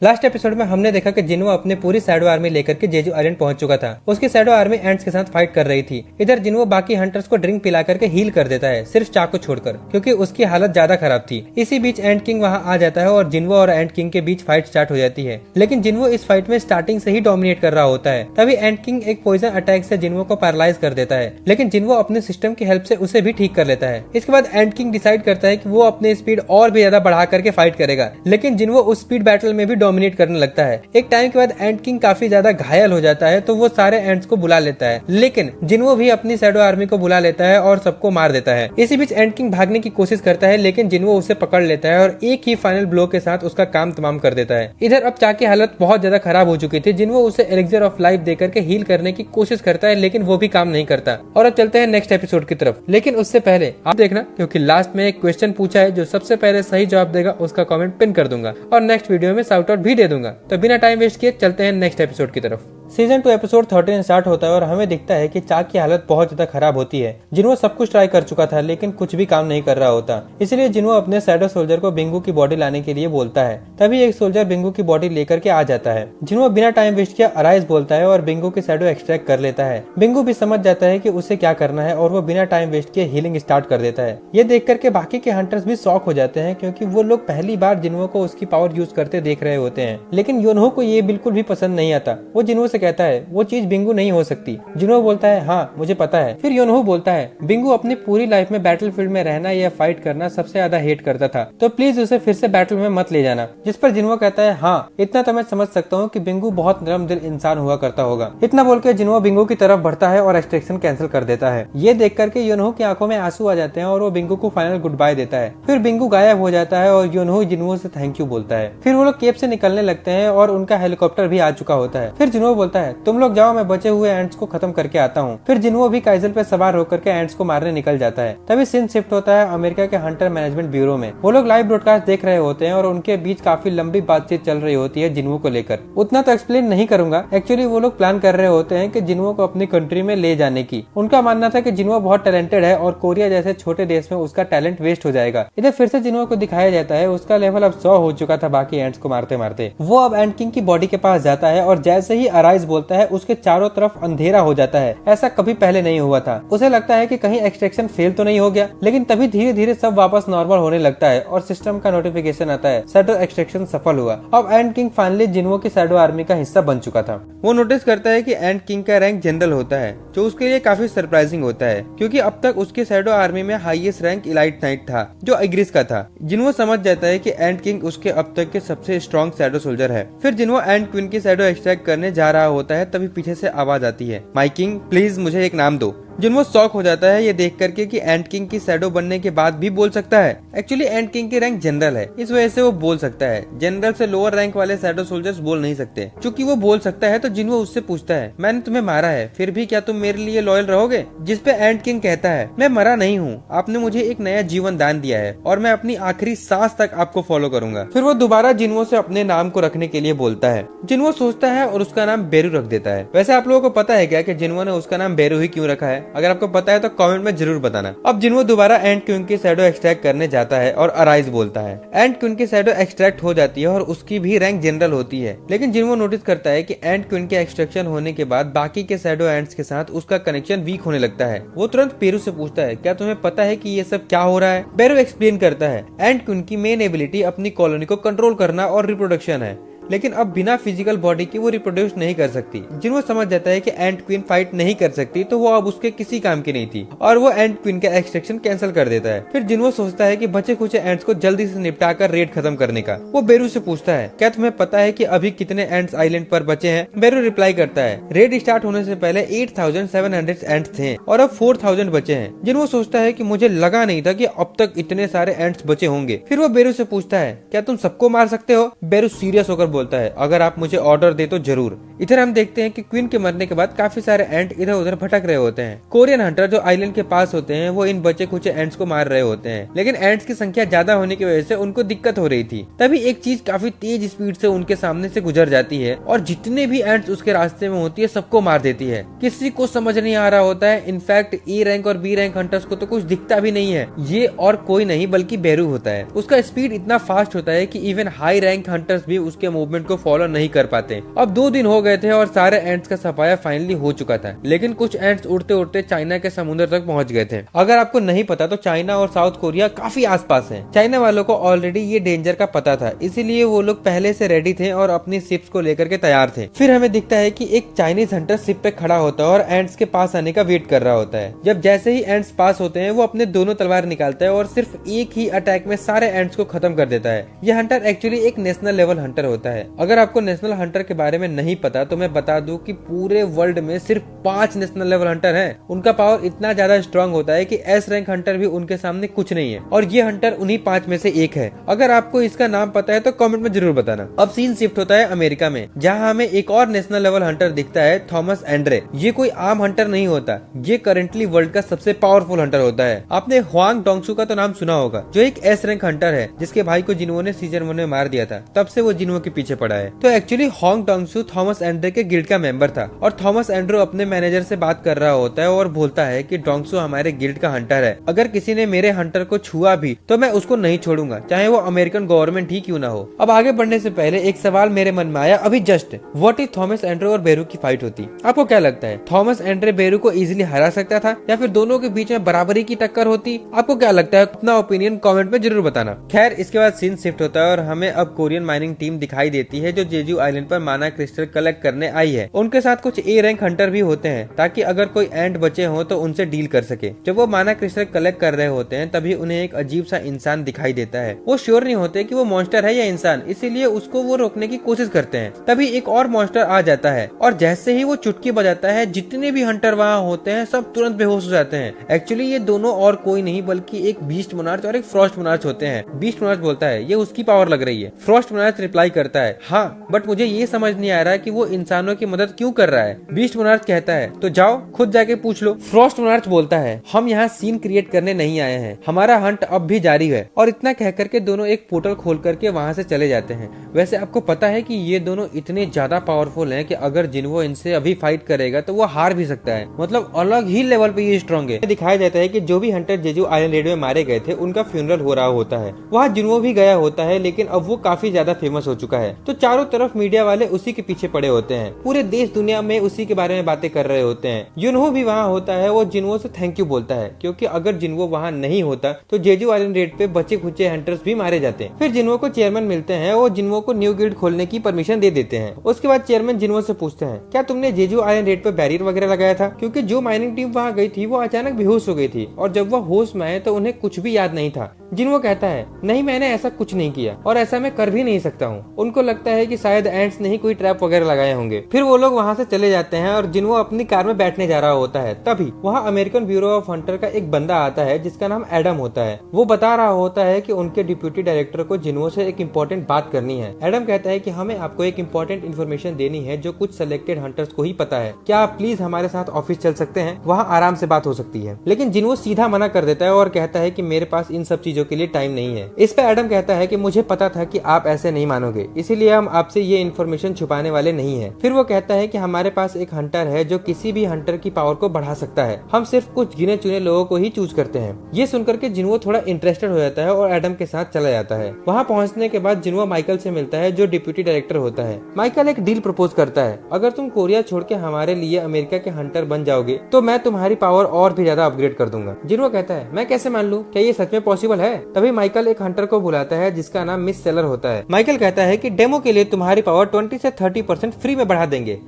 Last episode में हमने देखा कि जिन्हो अपने पूरी शैडो आर्मी लेकर के जेजू आइलैंड पहुंच चुका था। उसकी शैडो आर्मी एंट्स के साथ फाइट कर रही थी। इधर जिन्हो बाकी हंटर्स को ड्रिंक पिला करके हील कर देता है, सिर्फ चाकू छोड़कर, क्योंकि उसकी हालत ज्यादा खराब थी। इसी बीच एंट किंग वहां आ जाता है और जिन्हो और एंट किंग के बीच फाइट स्टार्ट हो जाती है। लेकिन जिन्हो इस फाइट में स्टार्टिंग से ही डोमिनेट कर रहा होता है। तभी एंट किंग एक पॉइजन अटैक से जिन्हो को पैरालाइज कर देता है, लेकिन जिन्हो अपने सिस्टम की हेल्प से उसे भी ठीक कर लेता है। इसके बाद एंट किंग डिसाइड करता है कि वो अपने स्पीड और भी ज्यादा बढ़ा करके फाइट करेगा, लेकिन जिन्हो उस स्पीड बैटल में भी डोमिनेट करने लगता है। एक टाइम के बाद एंट किंग काफी ज्यादा घायल हो जाता है, तो वो सारे एंट्स को बुला लेता है, लेकिन जिन्हो भी अपनी शैडो आर्मी को बुला लेता है और सबको मार देता है। इसी बीच एंट किंग भागने की कोशिश करता है, लेकिन जिन्हो उसे पकड़ लेता है और एक ही फाइनल ब्लो के साथ उसका काम तमाम कर देता है। इधर अब चा की हालत बहुत ज्यादा खराब हो चुकी थी। जिन्हो उसे एलिक्सर ऑफ लाइफ देकर के हील करने की कोशिश करता है, लेकिन वो भी काम नहीं करता। और अब चलते हैं नेक्स्ट एपिसोड की तरफ। लेकिन उससे पहले आप देखना, क्योंकि लास्ट में एक क्वेश्चन पूछा है, जो सबसे पहले सही जवाब देगा उसका कमेंट पिन कर दूंगा और नेक्स्ट वीडियो में शाउट आउट भी दे दूंगा। तो बिना टाइम वेस्ट किए चलते हैं नेक्स्ट एपिसोड की तरफ। सीजन 2 एपिसोड 13 स्टार्ट होता है और हमें दिखता है कि चा की हालत बहुत ज्यादा खराब होती है। जिन्हो सब कुछ ट्राई कर चुका था, लेकिन कुछ भी काम नहीं कर रहा होता। इसलिए जिन्हो अपने शैडो सोल्जर को बिंगू की बॉडी लाने के लिए बोलता है। तभी एक सोल्जर बिंगू की बॉडी लेकर के आ जाता है। जिन्हो बिना टाइम वेस्ट किया अराइज बोलता है और बिंगू की शैडो एक्सट्रैक्ट कर लेता है। बिंगू भी समझ जाता है कि उसे क्या करना है और वो बिना टाइम वेस्ट किए हीलिंग स्टार्ट कर देता है। ये देख करके बाकी के हंटर्स भी शॉक हो जाते हैं, क्योंकि वो लोग पहली बार जिन्हो को उसकी पावर यूज करते देख रहे होते हैं। लेकिन योनहो को ये बिल्कुल भी पसंद नहीं आता। वो जिन्हो से कहता है वो चीज बिंगू नहीं हो सकती। जिन्हो बोलता है हाँ मुझे पता है। फिर योनहो बोलता है बिंगू अपनी पूरी लाइफ में बैटलफील्ड में रहना या फाइट करना सबसे ज्यादा हेट करता था, तो प्लीज उसे फिर से बैटल में मत ले जाना। जिस पर जिन्हो कहता है हाँ इतना तो मैं समझ सकता हूँ कि बिंगू बहुत नरम दिल इंसान हुआ करता होगा। इतना बोल के जिन्हो बिंगू की तरफ बढ़ता है और एक्सट्रैक्शन कैंसिल कर देता है। ये देख करके योनहो की आंखों में आंसू आ जाते हैं और वो बिंगू को फाइनल गुड बाय देता है। फिर बिंगू गायब हो जाता है और योनहो जिन्हो से थैंक यू बोलता है। फिर वो लोग केव से निकलने लगते हैं और उनका हेलीकॉप्टर भी आ चुका होता है। फिर जिन्हो बोलता है तुम लोग जाओ, मैं बचे हुए एंट्स को खत्म करके आता हूँ। फिर जिन्हो भी काइजल पे सवार होकर के एंट्स को मारने निकल जाता है। तभी सीन शिफ्ट होता है अमेरिका के हंटर मैनेजमेंट ब्यूरो में। वो लोग लाइव ब्रॉडकास्ट देख रहे होते हैं और उनके बीच काफी लंबी बातचीत चल रही होती है जिन्हो को लेकर। उतना तो एक्सप्लेन नहीं करूंगा। एक्चुअली वो लोग प्लान कर रहे होते हैं कि जिन्हो को अपनी कंट्री में ले जाने की। उनका मानना था कि जिन्हो बहुत टैलेंटेड है और कोरिया जैसे छोटे देश में उसका टैलेंट वेस्ट हो जाएगा। इधर फिर से जिन्हो को दिखाया जाता है उसका लेवल अब 100 हो चुका था बाकी एंट्स को मारते मारते। वो अब एंट किंग की बॉडी के पास जाता है और जैसे ही अराइज बोलता है उसके चारों तरफ अंधेरा हो जाता है। ऐसा कभी पहले नहीं हुआ था। उसे लगता है कि कहीं एक्सट्रैक्शन फेल तो नहीं हो गया, लेकिन तभी धीरे धीरे सब वापस नॉर्मल होने लगता है और सिस्टम का नोटिफिकेशन आता है शैडो एक्सट्रैक्शन सफल हुआ। अब एंट किंग फाइनली जिन्हो की शैडो आर्मी का हिस्सा बन चुका था। वो नोटिस करता है कि एंट किंग का रैंक जनरल होता है, जो उसके लिए काफी सरप्राइजिंग होता है, क्योंकि अब तक उसके शैडो आर्मी में हाईएस्ट रैंक इलाइट नाइट था, जो इग्रिस का था। जिन्हो समझ जाता है कि एंट किंग उसके अब तक के सबसे स्ट्रॉन्ग शैडो सोल्जर है। फिर जिन्हो एंट क्वीन की शैडो एक्सट्रैक्ट करने जा रहा होता है, तभी पीछे से आवाज आती है माय किंग प्लीज मुझे एक नाम दो। जिन्हो शॉक हो जाता है ये देख करके कि एंट किंग की शैडो बनने के बाद भी बोल सकता है। एक्चुअली एंट किंग की रैंक जनरल है, इस वजह से वो बोल सकता है। जनरल से लोअर रैंक वाले शैडो सोल्जर्स बोल नहीं सकते। चूंकि वो बोल सकता है तो जिन्हो उससे पूछता है मैंने तुम्हें मारा है, फिर भी क्या तुम मेरे लिए लॉयल रहोगे? जिस पे एंट किंग कहता है मैं मरा नहीं हूँ, आपने मुझे एक नया जीवन दान दिया है और मैं अपनी आखिरी सांस तक आपको फॉलो करूंगा। फिर वो दोबारा जिन्हो से अपने नाम को रखने के लिए बोलता है। जिन्हो सोचता है और उसका नाम बेरू रख देता है। वैसे आप लोगों को पता है क्या कि जिन्हो ने उसका नाम बेरू ही क्यों रखा है? अगर आपको पता है तो कमेंट में जरूर बताना। अब जिन्हो दोबारा एंट क्वीन की शैडो एक्सट्रैक्ट करने जाता है और अराइज बोलता है। एंट क्वीन की शैडो एक्सट्रैक्ट हो जाती है और उसकी भी रैंक जनरल होती है, लेकिन जिन्हो नोटिस करता है कि एंट क्वीन के एक्सट्रैक्शन होने के बाद बाकी के शैडो एंट्स के साथ उसका कनेक्शन वीक होने लगता है। वो तुरंत बेरू से पूछता है क्या तुम्हें पता है कि ये सब क्या हो रहा है? बेरू एक्सप्लेन करता है एंट क्वीन की मेन एबिलिटी अपनी कॉलोनी को कंट्रोल करना और रिप्रोडक्शन है, लेकिन अब बिना फिजिकल बॉडी के वो रिप्रोड्यूस नहीं कर सकती। जिन्हो समझ जाता है कि एंट क्वीन फाइट नहीं कर सकती, तो वो अब उसके किसी काम की नहीं थी और वो एंट क्वीन का एक्सट्रैक्शन कैंसिल कर देता है। फिर जिन्हो सोचता है कि बचे कुछ एंट्स को जल्दी से निपटा कर रेड खत्म करने का। वो बेरू से पूछता है क्या तुम्हें पता है कि अभी कितने एंट्स आइलैंड पर बचे हैं? बेरू रिप्लाई करता है रेड स्टार्ट होने से पहले 8700 एंट्स थे और अब 4000 बचे हैं। जिन्हो सोचता है कि मुझे लगा नहीं था कि अब तक इतने सारे एंट्स बचे होंगे। फिर वो बेरू से पूछता है क्या तुम सबको मार सकते हो? बेरू सीरियस होकर बोलता है अगर आप मुझे ऑर्डर दे तो जरूर। इधर हम देखते हैं कि क्वीन के मरने के बाद काफी सारे एंट इधर उधर भटक रहे होते हैं। कोरियन हंटर जो आइलैंड के पास होते हैं वो इन बचे कुछ एंट्स को मार रहे होते हैं, लेकिन एंट्स की संख्या ज्यादा होने की वजह से उनको दिक्कत हो रही थी। तभी एक चीज काफी तेज स्पीड से उनके सामने से गुजर जाती है और जितने भी एंट्स उसके रास्ते में होती है सबको मार देती है। किसी को समझ नहीं आ रहा होता है। इनफैक्ट ए रैंक और बी रैंक हंटर्स को तो कुछ दिखता भी नहीं है। ये और कोई नहीं बल्कि बेरू होता है। उसका स्पीड इतना फास्ट होता है कि इवन हाई रैंक हंटर्स भी उसके मूवमेंट को फॉलो नहीं कर पाते। अब 2 दिन हो गए थे और सारे एंट्स का सफाया फाइनली हो चुका था, लेकिन कुछ एंट्स उड़ते उड़ते चाइना के समुद्र तक पहुंच गए थे। अगर आपको नहीं पता तो चाइना और साउथ कोरिया काफी आसपास है। चाइना वालों को ऑलरेडी ये डेंजर का पता था, इसीलिए वो लोग पहले से रेडी थे और अपनी शिप्स को लेकर के तैयार थे। फिर हमें दिखता है कि एक चाइनीज हंटर शिप पे खड़ा होता है और एंट्स के पास आने का वेट कर रहा होता है। जब जैसे ही एंट्स पास होते हैं वो अपने दोनों तलवार निकालता है और सिर्फ एक ही अटैक में सारे एंट्स को खत्म कर देता है। यह हंटर एक्चुअली एक नेशनल लेवल हंटर होता है। अगर आपको नेशनल हंटर के बारे में नहीं पता तो मैं बता दूं कि पूरे वर्ल्ड में सिर्फ 5 नेशनल लेवल हंटर हैं। उनका पावर इतना ज्यादा स्ट्रांग होता है कि एस रैंक हंटर भी उनके सामने कुछ नहीं है, और ये हंटर उन्हीं 5 में से एक है। अगर आपको इसका नाम पता है तो कमेंट में जरूर बताना। अब सीन शिफ्ट होता है अमेरिका में, जहाँ हमें एक और नेशनल लेवल हंटर दिखता है, थॉमस एंड्रे। ये कोई आम हंटर नहीं होता, ये करंटली वर्ल्ड का सबसे पावरफुल हंटर होता है। आपने हुआंग डोंगसू का तो नाम सुना होगा, जो एक एस रैंक हंटर है जिसके भाई को जिन्हो ने सीजन 1 में मार दिया था। तब से वो जिन्हो के पीछे पड़ा है। तो actually Huang Dongsu Thomas Andre के गिल्ड का मेंबर था, और थॉमस एंड्रो अपने मैनेजर से बात कर रहा होता है और बोलता है कि डोंगसू हमारे गिल्ड का हंटर है। अगर किसी ने मेरे हंटर को छुआ भी तो मैं उसको नहीं छोड़ूंगा, चाहे वो अमेरिकन गवर्नमेंट ही क्यों ना हो। अब आगे बढ़ने से पहले एक सवाल मेरे मन में आया अभी just, what if Thomas Andre और बेरू की फाइट होती? आपको क्या लगता है, थॉमस एंड्रे बेरू को इजीली हरा सकता था या फिर दोनों के बीच में बराबरी की टक्कर होती? आपको क्या लगता है, अपना ओपिनियन कमेंट में जरूर बताना। खैर, इसके बाद सीन शिफ्ट होता है और हमें अब कोरियन माइनिंग टीम दिखाई देती है जो जेजू आइलैंड पर माना क्रिस्टल कलेक्ट करने आई है। उनके साथ कुछ ए रैंक हंटर भी होते हैं ताकि अगर कोई एंट बचे हो तो उनसे डील कर सके। जब वो माना क्रिस्टल कलेक्ट कर रहे होते हैं तभी उन्हें एक अजीब सा इंसान दिखाई देता है। वो श्योर नहीं होते कि वो मॉन्स्टर है या इंसान, इसीलिए उसको वो रोकने की कोशिश करते हैं। तभी एक और मॉन्स्टर आ जाता है और जैसे ही वो चुटकी बजाता है जितने भी हंटर वहाँ होते हैं सब तुरंत बेहोश हो जाते हैं। एक्चुअली ये दोनों और कोई नहीं बल्कि एक बीस्ट मोनार्च और एक फ्रॉस्ट मोनार्च होते हैं। बीस्ट मोनार्च बोलता है ये उसकी पावर लग रही है। फ्रॉस्ट मोनार्च रिप्लाई करता है हाँ, बट मुझे ये समझ नहीं आ रहा कि वो इंसानों की मदद क्यों कर रहा है। बीस्ट मोनार्च कहता है तो जाओ खुद जाके पूछ लो। फ्रॉस्ट मोनार्च बोलता है हम यहाँ सीन क्रिएट करने नहीं आए हैं, हमारा हंट अब भी जारी है। और इतना कह करके दोनों एक पोर्टल खोल करके वहाँ से चले जाते हैं। वैसे आपको पता है कि ये दोनों इतने ज्यादा पावरफुल हैं कि अगर जिन्हो इनसे अभी फाइट करेगा तो वो हार भी सकता है। मतलब अलग ही लेवल पे ये स्ट्रॉन्ग है। दिखाया जाता है कि जो भी हंटर जेजू आइलैंड रेड में मारे गए थे उनका फ्यूनरल हो रहा होता है। वहाँ जिन्हो भी गया होता है, लेकिन अब वो काफी ज्यादा फेमस हो चुका है। तो चारों तरफ मीडिया वाले उसी के पीछे पड़े होते हैं, पूरे देश दुनिया में उसी के बारे में बातें कर रहे होते हैं। जिन्हो भी वहाँ होता है वो जिन्हो से थैंक यू बोलता है, क्योंकि अगर जिन्हो वहाँ नहीं होता तो जेजू आइलैंड रेड पे बचे खुचे हंटर्स भी मारे जाते हैं। फिर जिन्हो को चेयरमैन मिलते हैं और जिन्हो को न्यू गिल्ड खोलने की परमिशन दे देते हैं। उसके बाद चेयरमैन जिन्हो से पूछते हैं क्या तुमने जेजू आइलैंड रेड पे बैरियर वगैरह लगाया था, क्योंकि जो माइनिंग टीम वहाँ गई थी वो अचानक बेहोश हो गई थी और जब वो होश में आए तो उन्हें कुछ भी याद नहीं था। जिन्हो कहता है नहीं, मैंने ऐसा कुछ नहीं किया और ऐसा मैं कर भी नहीं सकता हूँ। उनको लगता है कि शायद एंट्स ने ही कोई ट्रैप वगैरह लगाए होंगे। फिर वो लोग वहाँ से चले जाते हैं और जिन्हो अपनी कार में बैठने जा रहा होता है। तभी वहाँ अमेरिकन ब्यूरो ऑफ हंटर का एक बंदा आता है जिसका नाम एडम होता है। वो बता रहा होता है कि उनके डिप्यूटी डायरेक्टर को जिन्हो से एक इम्पोर्टेंट बात करनी है। एडम कहता है कि हमें आपको एक इम्पोर्टेंट इन्फॉर्मेशन देनी है जो कुछ सिलेक्टेड हंटर्स को ही पता है। क्या आप प्लीज हमारे साथ ऑफिस चल सकते हैं, वहाँ आराम से बात हो सकती है। लेकिन जिन्हो सीधा मना कर देता है और कहता है कि मेरे पास इन सब चीजों के लिए टाइम नहीं है। इस पे एडम कहता है कि मुझे पता था कि आप ऐसे नहीं मानोगे, इसीलिए हम आपसे ये इन्फॉर्मेशन छुपाने वाले नहीं है। फिर वो कहता है कि हमारे पास एक हंटर है जो किसी भी हंटर की पावर को बढ़ा सकता है। हम सिर्फ कुछ गिने चुने लोगों को ही चूज करते हैं। ये सुनकर के जिन्हो थोड़ा इंटरेस्टेड हो जाता है और एडम के साथ चला जाता है। वहाँ पहुँचने के बाद जिन्हो माइकल से मिलता है जो डिप्यूटी डायरेक्टर होता है। माइकल एक डील प्रपोज करता है, अगर तुम कोरिया छोड़ के हमारे लिए अमेरिका के हंटर बन जाओगे तो मैं तुम्हारी पावर और भी ज्यादा अपग्रेड कर दूंगा। जिन्हो कहता है मैं कैसे मान लूं, क्या ये सच में पॉसिबल है? तभी माइकल एक हंटर को बुलाता है जिसका नाम मिस सेलर होता है। माइकल कहता है कि डेमो के लिए तुम्हारी पावर 20 से 30% फ्री में बढ़ा देंगे,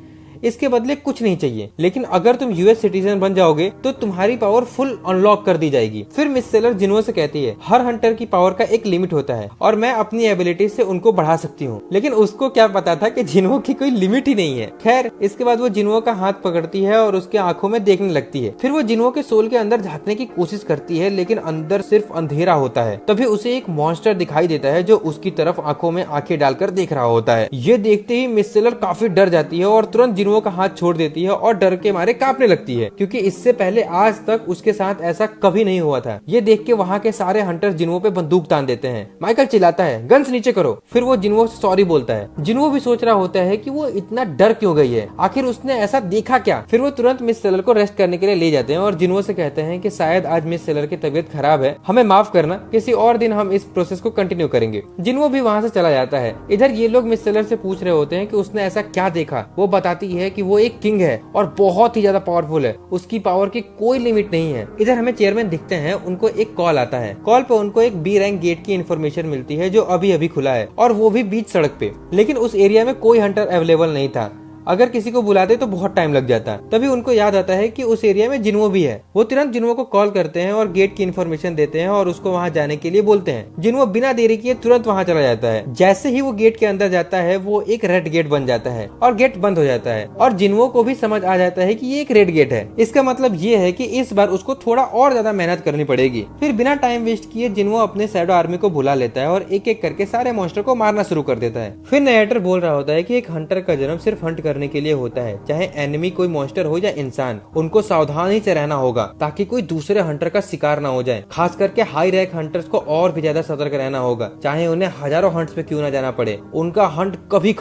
इसके बदले कुछ नहीं चाहिए, लेकिन अगर तुम यूएस सिटीजन बन जाओगे तो तुम्हारी पावर फुल अनलॉक कर दी जाएगी। फिर मिस सेलर जिन्हो से कहती है हर हंटर की पावर का एक लिमिट होता है और मैं अपनी एबिलिटी से उनको बढ़ा सकती हूँ। लेकिन उसको क्या पता था कि जिन्हो की कोई लिमिट ही नहीं है। खैर, इसके बाद वो जिन्हो का हाथ पकड़ती है और उसके आंखों में देखने लगती है। फिर वो जिन्हो के सोल के अंदर झांकने की कोशिश करती है, लेकिन अंदर सिर्फ अंधेरा होता है। तभी उसे एक मॉन्स्टर दिखाई देता है जो उसकी तरफ आंखों में आंखें डालकर देख रहा होता है। ये देखते ही मिस सेलर काफी डर जाती है और तुरंत जिनुओ का हाथ छोड़ देती है और डर के मारे कांपने लगती है, क्योंकि इससे पहले आज तक उसके साथ ऐसा कभी नहीं हुआ था। ये देख के वहाँ के सारे हंटर्स जिनुओ पे बंदूक तान देते हैं। माइकल चिल्लाता है, गन्स नीचे करो। फिर वो जिनुओ से सॉरी बोलता है। जिनुओ भी सोच रहा होता है कि वो इतना डर क्यों गई है, आखिर उसने ऐसा देखा क्या। फिर वो तुरंत मिस सेलर को रेस्ट करने के लिए ले जाते हैं और जिनुओ से कहते हैं कि शायद आज मिस सेलर की तबीयत खराब है, हमें माफ करना, किसी और दिन हम इस प्रोसेस को कंटिन्यू करेंगे। जिनुओ भी वहाँ से चला जाता है। इधर ये लोग मिस सेलर से पूछ रहे होते हैं कि उसने ऐसा क्या देखा। वो बताती है कि वो एक किंग है और बहुत ही ज्यादा पावरफुल है, उसकी पावर की कोई लिमिट नहीं है। इधर हमें चेयरमैन दिखते हैं, उनको एक कॉल आता है। कॉल पे उनको एक बी रैंक गेट की इन्फॉर्मेशन मिलती है जो अभी अभी खुला है, और वो भी बीच सड़क पे। लेकिन उस एरिया में कोई हंटर अवेलेबल नहीं था, अगर किसी को बुलाते तो बहुत टाइम लग जाता। तभी उनको याद आता है कि उस एरिया में जिनुओ भी है। वो तुरंत जिनुओ को कॉल करते हैं और गेट की इन्फॉर्मेशन देते हैं और उसको वहां जाने के लिए बोलते हैं। जिनुओ बिना देरी किए तुरंत वहां चला जाता है। जैसे ही वो गेट के अंदर जाता है वो एक रेड गेट बन जाता है और गेट बंद हो जाता है, और जिनुओ को भी समझ आ जाता है कि ये एक रेड गेट है। इसका मतलब ये है कि इस बार उसको थोड़ा और ज्यादा मेहनत करनी पड़ेगी। फिर बिना टाइम वेस्ट किए जिनुओ अपने शैडो आर्मी को बुला लेता है और एक एक करके सारे मॉन्स्टर को मारना शुरू कर देता है। फिर नरेटर बोल रहा होता है कि एक हंटर का जन्म सिर्फ हंट करने के लिए होता है, चाहे एनिमी कोई मॉन्स्टर हो या इंसान। उनको सावधानी से रहना होगा ताकि कोई दूसरे हंटर का शिकार ना हो जाए। खास करके हाई रैंक हंटर्स को और भी ज्यादा सतर्क रहना होगा, चाहे उन्हें हजारों हंट्स पे क्यों ना जाना पड़े। उनका हंट कभी